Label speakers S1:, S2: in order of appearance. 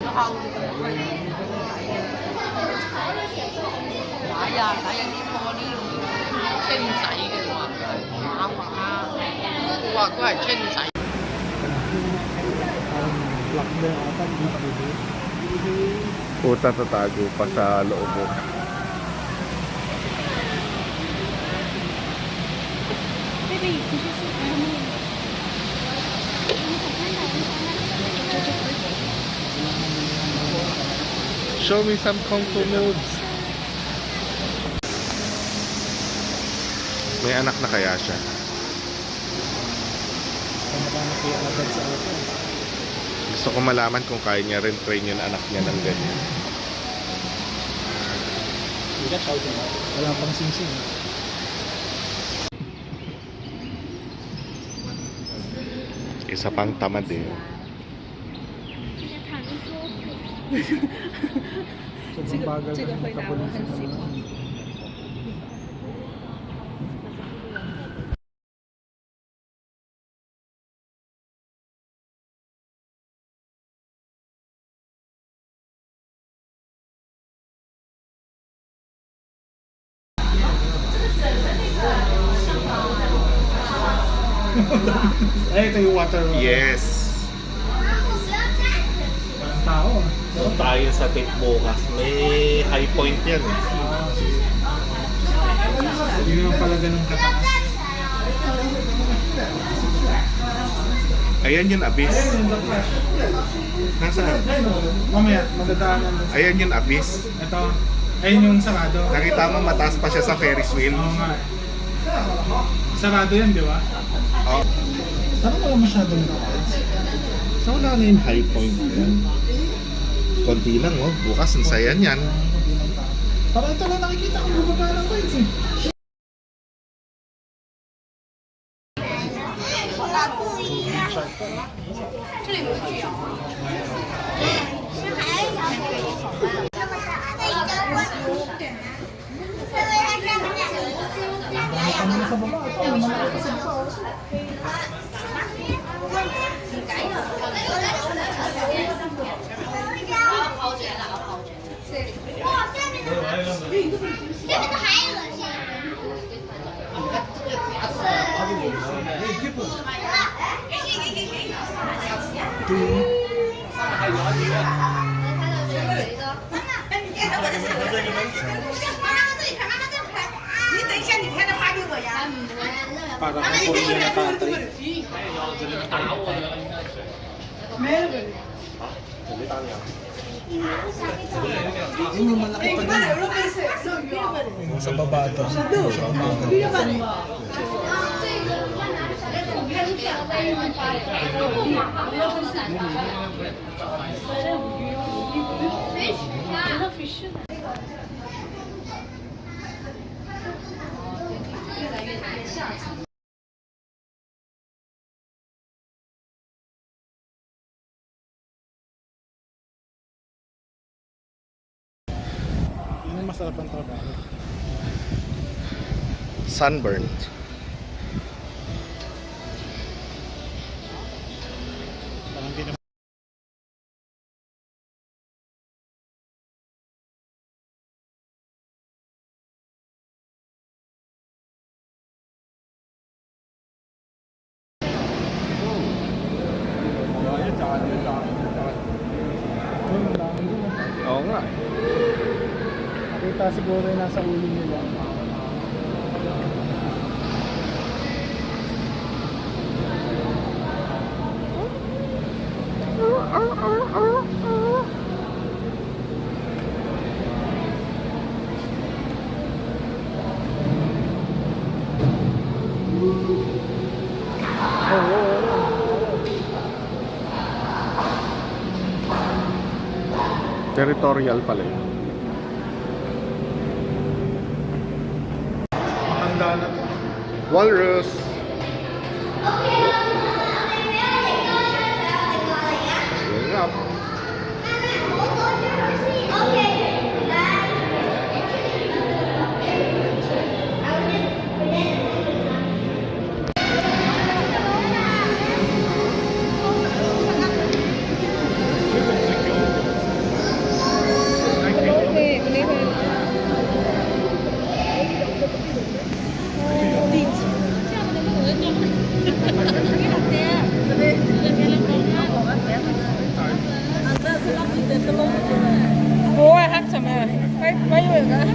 S1: 洗呀，洗啲玻璃清洗嘅話，馬馬，哇，都係清洗。
S2: Lock na ata dito.
S3: Puta, tatago pa sa loob mo. Show me some kung fu moves. May anak na kaya siya? Gusto ko malaman kung kaya niya rin train yung anak niya ng ganyan.
S2: Wala pang sing-sing.
S3: Isa pang tamad eh.
S2: Sobrang bagal ng metabolism ng mga. Ay, ito yung water.
S3: Yes!
S2: Walang tao.
S3: So tayo sa tape bukas. May high point yan eh.
S2: Hindi naman pala ganun kataas.
S3: Ayan yung abyss. Nasaan?
S2: Mamaya, madadaanan doon.
S3: Ayan yung abyss.
S2: Ito, ayun yung sarado.
S3: Nakita mo mataas pa siya sa Ferris wheel.
S2: Oo nga. Sarado yan, di ba?
S3: Oh.
S2: Parang wala masyadong crowds.
S3: So wala na yung high point yan. Konti lang oh. Bukas ang saya niyan.
S2: Parang ito lang nakikita ko bumaba ng coins eh. Ano na sa baba? Ito, malaki pa sa baba. Para kung yan na tatay. Meron. Yung malaki pa din. Sa baba ito. Sa baba. Yun ang masarap ang trabaho.
S3: Sunburned.
S2: Parang di naman.
S3: Oo nga.
S2: Nakita siguro yung nasa ulo nila.
S3: Territorial pala yun.
S2: Matanda na to.
S3: Walrus. Swing up.
S2: Ủa hát sao mà phải phải người cả